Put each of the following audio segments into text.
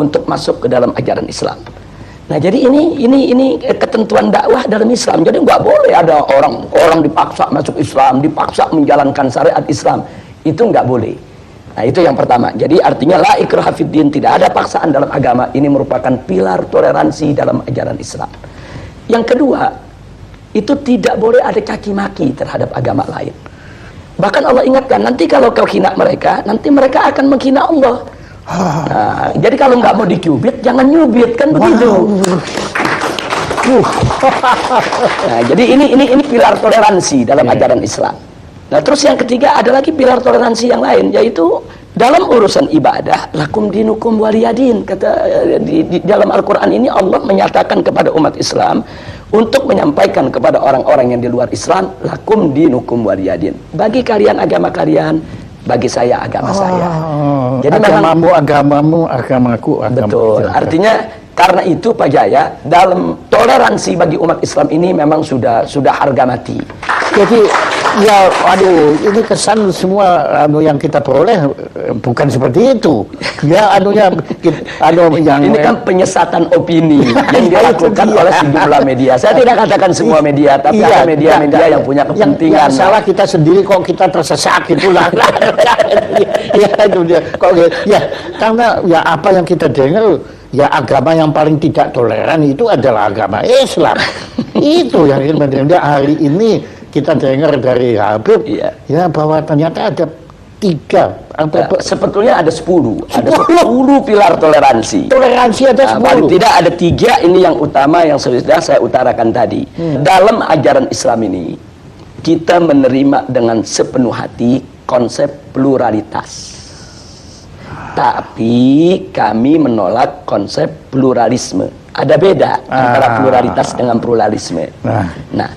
untuk masuk ke dalam ajaran Islam. Nah, jadi ini ketentuan dakwah dalam Islam. Jadi nggak boleh ada orang dipaksa masuk Islam, dipaksa menjalankan syariat Islam. Itu nggak boleh. Nah, itu yang pertama. Jadi artinya la ikraha fid din, tidak ada paksaan dalam agama. Ini merupakan pilar toleransi dalam ajaran Islam. Yang kedua, itu tidak boleh ada caci maki terhadap agama lain. Bahkan Allah ingatkan, nanti kalau kau hina mereka, nanti mereka akan menghina Allah. Nah, jadi kalau nggak mau dicubit, jangan nyubit, kan begitu. Nah, jadi ini pilar toleransi dalam ajaran Islam. Nah, terus yang ketiga ada lagi pilar toleransi yang lain, yaitu dalam urusan ibadah, lakum dinukum waliyadin. Kata di dalam Al-Quran ini Allah menyatakan kepada umat Islam untuk menyampaikan kepada orang-orang yang di luar Islam, lakum dinukum waliyadin. Bagi kalian agama kalian, bagi saya agama saya. Jadi agamamu agamamu, agamaku agamaku. Betul. Artinya karena itu Pak Jaya, dalam toleransi bagi umat Islam ini memang sudah harga mati. Jadi ya, aduh, ini kesan semua yang kita peroleh bukan seperti itu. Ya, yang ini kan penyesatan opini yang dilakukan oleh sejumlah media. Saya tidak katakan semua media, tapi ada media-media yang punya kepentingan. Yang salah kita sendiri kok kita tersesat itulah. Ya, itu dia. Kok ya, karena ya apa yang kita dengar, ya agama yang paling tidak toleran itu adalah agama Islam. Itu yang sebenarnya hari ini kita dengar dari Habib, ya bahwa ternyata ada 3, sebetulnya ada 10 pilar toleransi. Toleransi ada 10. Paling tidak ada 3 ini yang utama yang sudah saya utarakan tadi. Dalam ajaran Islam ini kita menerima dengan sepenuh hati konsep pluralitas. Tapi kami menolak konsep pluralisme. Ada beda antara pluralitas dengan pluralisme. Nah,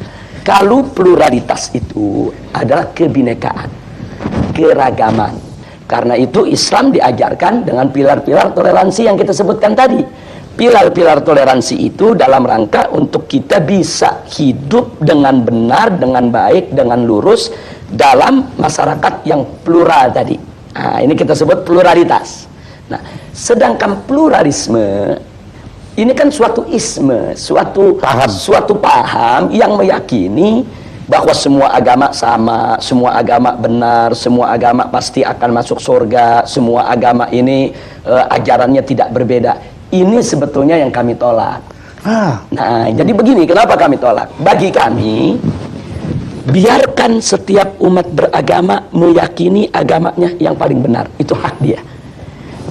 kalau pluralitas itu adalah kebinekaan, keragaman. Karena itu Islam diajarkan dengan pilar-pilar toleransi yang kita sebutkan tadi. Pilar-pilar toleransi itu dalam rangka untuk kita bisa hidup dengan benar, dengan baik, dengan lurus dalam masyarakat yang plural tadi. Nah, ini kita sebut pluralitas. Nah, sedangkan pluralisme ini kan suatu isme, suatu paham yang meyakini bahwa semua agama sama, semua agama benar, semua agama pasti akan masuk surga, semua agama ini ajarannya tidak berbeda. Ini sebetulnya yang kami tolak. Nah, jadi begini, kenapa kami tolak? Bagi kami, biarkan setiap umat beragama meyakini agamanya yang paling benar. Itu hak dia.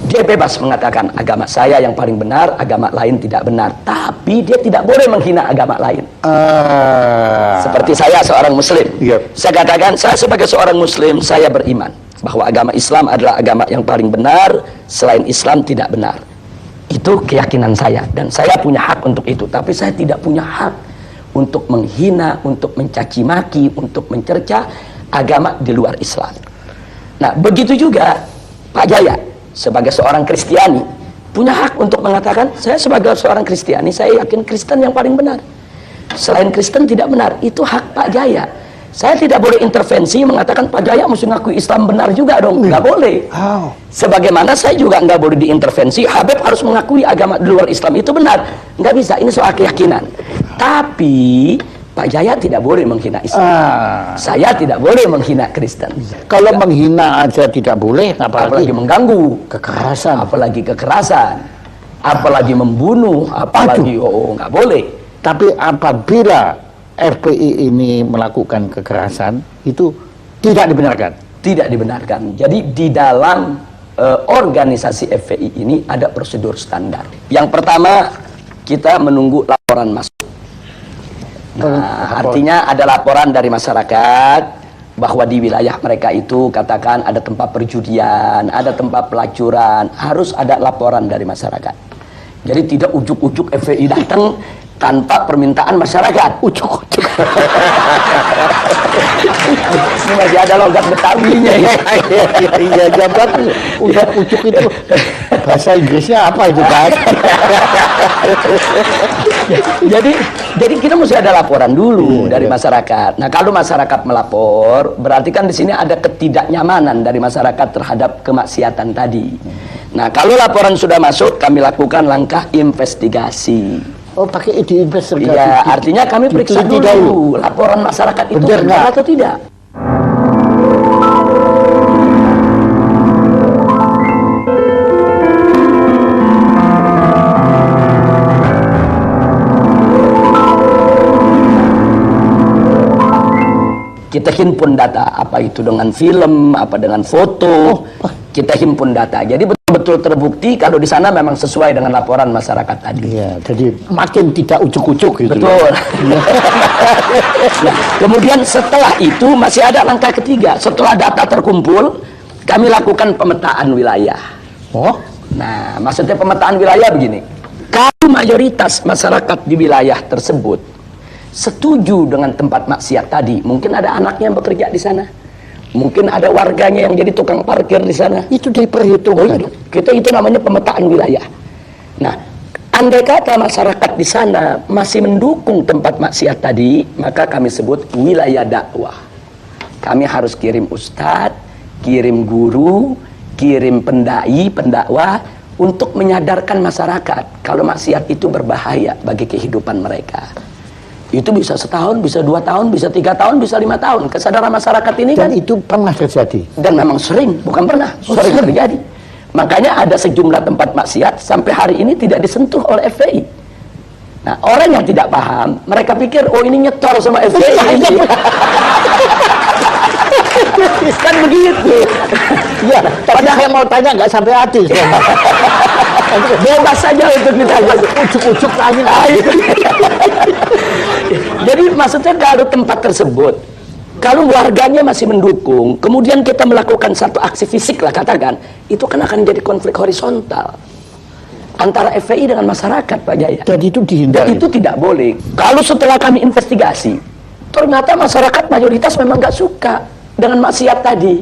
Dia bebas mengatakan agama saya yang paling benar, agama lain tidak benar. Tapi dia tidak boleh menghina agama lain. Seperti saya seorang muslim. Saya katakan, saya sebagai seorang muslim, saya beriman bahwa agama Islam adalah agama yang paling benar, selain Islam tidak benar. Itu keyakinan saya, dan saya punya hak untuk itu. Tapi saya tidak punya hak untuk menghina, untuk mencaci maki, untuk mencerca agama di luar Islam. Nah, begitu juga Pak Jaya sebagai seorang Kristiani punya hak untuk mengatakan, saya sebagai seorang Kristiani, saya yakin Kristen yang paling benar, selain Kristen tidak benar. Itu hak Pak Jaya. Saya tidak boleh intervensi mengatakan Pak Jaya mesti ngakui Islam benar juga dong. Nggak boleh. Sebagaimana saya juga nggak boleh diintervensi Habib harus mengakui agama di luar Islam itu benar. Nggak bisa, ini soal keyakinan. Tapi Pak Jaya tidak boleh menghina Islam. Saya tidak boleh menghina Kristen. Kalau menghina aja tidak boleh, apalagi mengganggu, apalagi kekerasan, apalagi membunuh, apalagi nggak boleh. Tapi apabila FPI ini melakukan kekerasan, itu tidak dibenarkan. Tidak dibenarkan. Jadi di dalam organisasi FPI ini ada prosedur standar. Yang pertama, kita menunggu laporan masuk. Nah, artinya ada laporan dari masyarakat bahwa di wilayah mereka itu katakan ada tempat perjudian, ada tempat pelacuran, harus ada laporan dari masyarakat. Jadi tidak ujuk-ujuk FPI datang tanpa permintaan masyarakat. Ujuk-ujuk. Ini masih ada logat Betawinya ya. Iya, jabat ujuk-ujuk itu bahasa Inggrisnya apa itu kan? Jadi kita mesti ada laporan dulu dari masyarakat. Nah, kalau masyarakat melapor, berarti kan di sini ada ketidaknyamanan dari masyarakat terhadap kemaksiatan tadi. Nah, kalau laporan sudah masuk, kami lakukan langkah investigasi. Oh, pakai investigasi. Iya, artinya kami periksa dulu laporan masyarakat itu benar atau tidak. Kita himpun data, apa itu dengan film, apa dengan foto, kita himpun data. Jadi betul-betul terbukti kalau di sana memang sesuai dengan laporan masyarakat tadi. Iya, jadi makin tidak ujuk-ujuk gitu. Betul. Nah, kemudian setelah itu masih ada langkah ketiga. Setelah data terkumpul, kami lakukan pemetaan wilayah. Oh, Nah, maksudnya pemetaan wilayah begini. Kalau mayoritas masyarakat di wilayah tersebut setuju dengan tempat maksiat tadi, mungkin ada anaknya yang bekerja di sana, mungkin ada warganya yang jadi tukang parkir di sana. itu diperhitungkan. Kita itu namanya pemetaan wilayah. Nah, andai kata masyarakat di sana masih mendukung tempat maksiat tadi, maka kami sebut wilayah dakwah. Kami harus kirim ustadz, kirim guru, kirim pendai, pendakwah untuk menyadarkan masyarakat kalau maksiat itu berbahaya bagi kehidupan mereka. Itu bisa setahun, bisa 2 tahun, bisa 3 tahun, bisa 5 tahun. Kesadaran masyarakat ini Dan kan, itu pernah terjadi. dan memang sering, bukan pernah, sering terjadi. Makanya ada sejumlah tempat maksiat sampai hari ini tidak disentuh oleh FPI. Nah, orang yang tidak paham, mereka pikir, oh ini nyetor sama FPI. Kan begitu. Iya, tapi saya mau tanya nggak sampai hati. Bebas saja untuk ditanya. Ujuk-ujuk tanya. Jadi maksudnya kalau tempat tersebut, kalau warganya masih mendukung, kemudian kita melakukan satu aksi fisik lah katakan, itu kan akan jadi konflik horizontal antara FPI dengan masyarakat, Pak Jaya. Dan itu dihindari. Dan itu tidak boleh. Kalau setelah kami investigasi, ternyata masyarakat mayoritas memang nggak suka dengan maksiat tadi.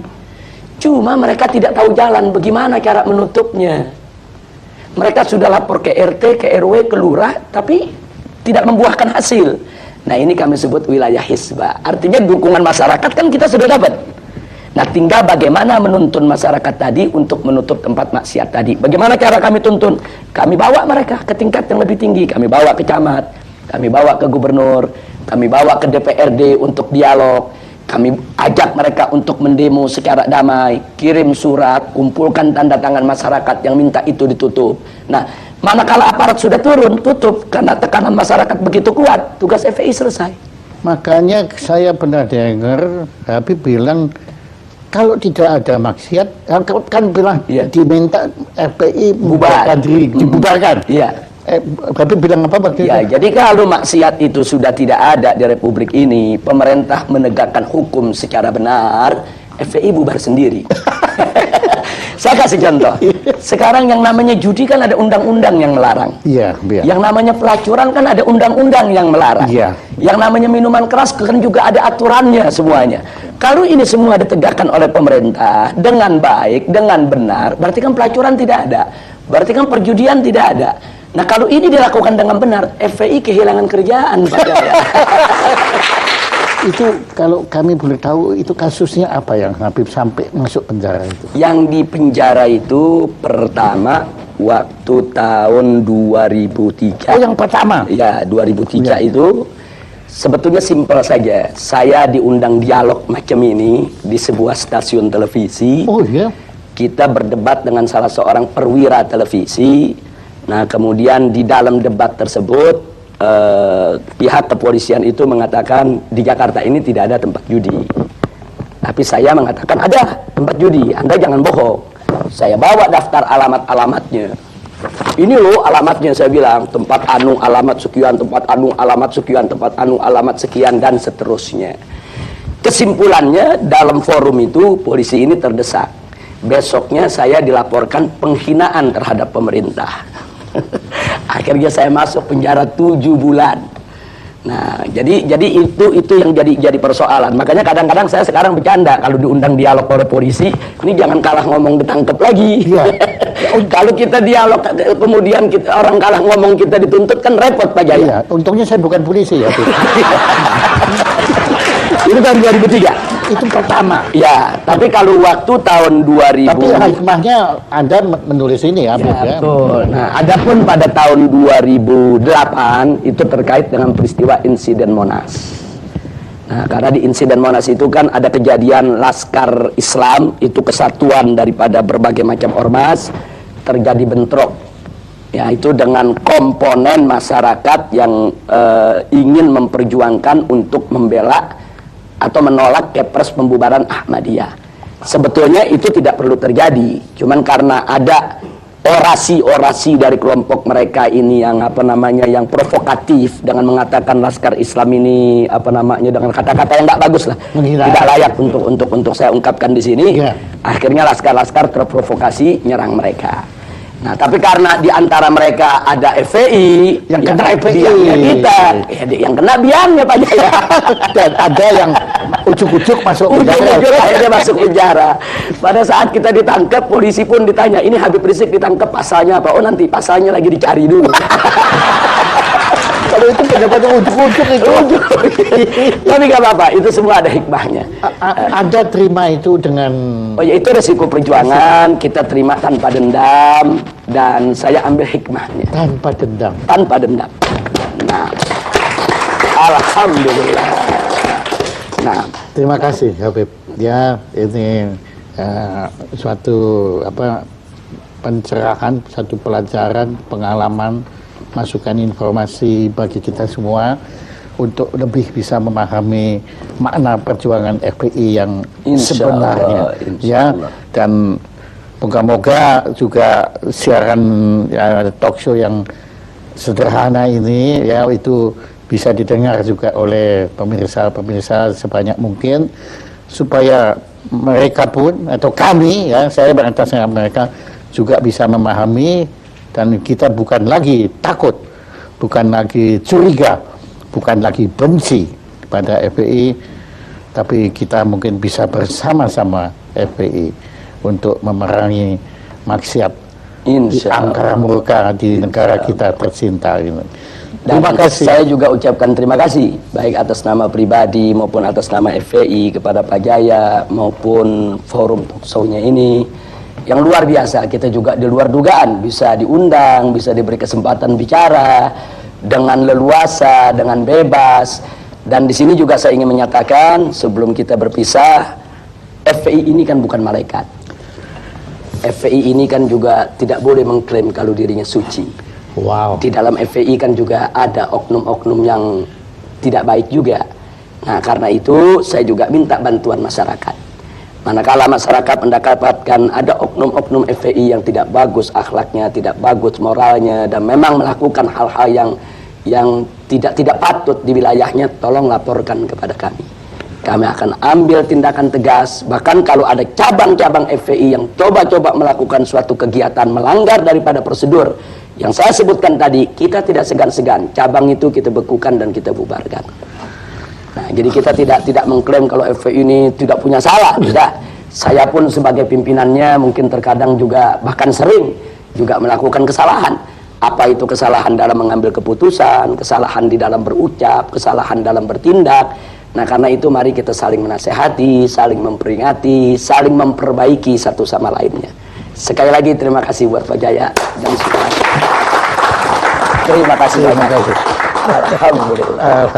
Cuma mereka tidak tahu jalan bagaimana cara menutupnya. Mereka sudah lapor ke RT, ke RW, ke lurah, tapi tidak membuahkan hasil. Nah, ini kami sebut wilayah hisbah. Artinya dukungan masyarakat kan kita sudah dapat. Nah, tinggal bagaimana menuntun masyarakat tadi untuk menutup tempat maksiat tadi. Bagaimana cara kami tuntun? Kami bawa mereka ke tingkat yang lebih tinggi. Kami bawa ke camat, kami bawa ke gubernur, kami bawa ke DPRD untuk dialog. Kami ajak mereka untuk mendemo secara damai, kirim surat, kumpulkan tanda tangan masyarakat yang minta itu ditutup. Nah, manakala aparat sudah turun, tutup karena tekanan masyarakat begitu kuat, tugas FPI selesai. Makanya saya pernah dengar Habib bilang kalau tidak ada maksiat, kan bilang diminta FPI membubarkan diri, dibubarkan. Iya. Habib bilang apa waktu Ya, itu? jadi kalau maksiat itu sudah tidak ada di Republik ini, pemerintah menegakkan hukum secara benar, FPI bubar sendiri. Saya kasih contoh. Sekarang yang namanya judi kan ada undang-undang yang melarang. Iya, iya. Yang namanya pelacuran kan ada undang-undang yang melarang. Iya. Yang namanya minuman keras kan juga ada aturannya semuanya. Kalau ini semua ditegakkan oleh pemerintah dengan baik, dengan benar, berarti kan pelacuran tidak ada. Berarti kan perjudian tidak ada. Nah, kalau ini dilakukan dengan benar, FPI kehilangan kerjaan, Pak Jaya. Itu kalau kami boleh tahu itu kasusnya apa yang Habib sampai masuk penjara itu? Yang di penjara itu pertama waktu tahun 2003. Oh, yang pertama? Ya, 2003 Ya. itu sebetulnya simpel saja. Saya diundang dialog macam ini di sebuah stasiun televisi. Oh iya? Kita berdebat dengan salah seorang perwira televisi. Nah, kemudian di dalam debat tersebut pihak kepolisian itu mengatakan di Jakarta ini tidak ada tempat judi. Tapi saya mengatakan ada tempat judi, Anda jangan bohong. Saya bawa daftar alamat-alamatnya. Ini loh alamatnya, saya bilang, tempat anu alamat sekian, tempat anu alamat sekian, tempat anu alamat sekian, dan seterusnya. Kesimpulannya, dalam forum itu polisi ini terdesak. Besoknya saya dilaporkan penghinaan terhadap pemerintah. Akhirnya saya masuk penjara 7 bulan. Nah, jadi itu yang jadi persoalan. Makanya kadang-kadang saya sekarang bercanda kalau diundang dialog oleh polisi, ini jangan kalah ngomong ditangkap lagi. Iya. Kalau kita dialog kemudian orang kalah ngomong kita dituntut kan repot, Pak Jaya. Iya, untungnya saya bukan polisi ya. Itu tahun 2003. Itu pertama. Ya, tapi kalau waktu tahun 2000. Tapi hikmahnya Anda menulis ini ya, Beb, ya. Betul. Nah, adapun pada tahun 2008 itu terkait dengan peristiwa insiden Monas. Nah, karena di insiden Monas itu kan ada kejadian Laskar Islam, itu kesatuan daripada berbagai macam ormas, terjadi bentrok. Ya, itu dengan komponen masyarakat yang ingin memperjuangkan untuk membela atau menolak Kepres pembubaran Ahmadiyah. Sebetulnya itu tidak perlu terjadi, cuman karena ada orasi-orasi dari kelompok mereka ini yang yang provokatif dengan mengatakan Laskar Islam ini dengan kata-kata yang nggak bagus lah, tidak layak untuk saya ungkapkan di sini. Akhirnya laskar-laskar terprovokasi nyerang mereka. Nah, tapi karena di antara mereka ada FPI yang kena FPI, kita, yang kena biangnya Pak Jaya. Dan ada yang ujuk-ujuk masuk penjara. Akhirnya masuk penjara. Pada saat kita ditangkap, polisi pun ditanya, ini Habib Rizik ditangkap pasalnya apa? Oh, nanti pasalnya lagi dicari dulu. Kalau itu pendapatnya ujuk-ujuk itu. Tapi nggak apa-apa, itu semua ada hikmahnya. Anda terima itu dengan... Oh ya, itu resiko perjuangan, kita terima tanpa dendam, dan saya ambil hikmahnya. Tanpa dendam. Tanpa dendam. Nah, alhamdulillah. Nah, terima kasih Habib. Ya, ini suatu pencerahan, satu pelajaran, pengalaman, masukan informasi bagi kita semua untuk lebih bisa memahami makna perjuangan FPI yang sebenarnya. Ya, dan moga-moga juga siaran talk show yang sederhana ini ya itu bisa didengar juga oleh pemirsa-pemirsa sebanyak mungkin supaya mereka pun atau kami ya, saya beratasnya mereka juga bisa memahami. Dan kita bukan lagi takut, bukan lagi curiga, bukan lagi benci pada FPI, tapi kita mungkin bisa bersama-sama FPI untuk memerangi maksiat di angkara murka di negara kita tercinta ini. Terima kasih. Saya juga ucapkan terima kasih, baik atas nama pribadi maupun atas nama FPI kepada Pak Jaya maupun forum talk show-nya ini. Yang luar biasa, kita juga di luar dugaan bisa diundang, bisa diberi kesempatan bicara dengan leluasa, dengan bebas. Dan di sini juga saya ingin menyatakan sebelum kita berpisah, FPI ini kan bukan malaikat. FPI ini kan juga tidak boleh mengklaim kalau dirinya suci. Wow. Di dalam FPI kan juga ada oknum-oknum yang tidak baik juga. Nah, karena itu saya juga minta bantuan masyarakat. Manakala masyarakat mendapatkan ada oknum-oknum FPI yang tidak bagus akhlaknya, tidak bagus moralnya, dan memang melakukan hal-hal yang tidak patut di wilayahnya, tolong laporkan kepada kami. Kami akan ambil tindakan tegas. Bahkan kalau ada cabang-cabang FPI yang coba-coba melakukan suatu kegiatan melanggar daripada prosedur yang saya sebutkan tadi, kita tidak segan-segan. Cabang itu kita bekukan dan kita bubarkan. Nah, jadi kita tidak mengklaim kalau FPI ini tidak punya salah, tidak. Saya pun sebagai pimpinannya mungkin terkadang juga bahkan sering juga melakukan kesalahan. Apa itu kesalahan dalam mengambil keputusan, kesalahan di dalam berucap, kesalahan dalam bertindak. Nah, karena itu mari kita saling menasehati, saling memperingati, saling memperbaiki satu sama lainnya. Sekali lagi terima kasih buat Pak Jaya dan semua. Terima kasih banyak. Alhamdulillah.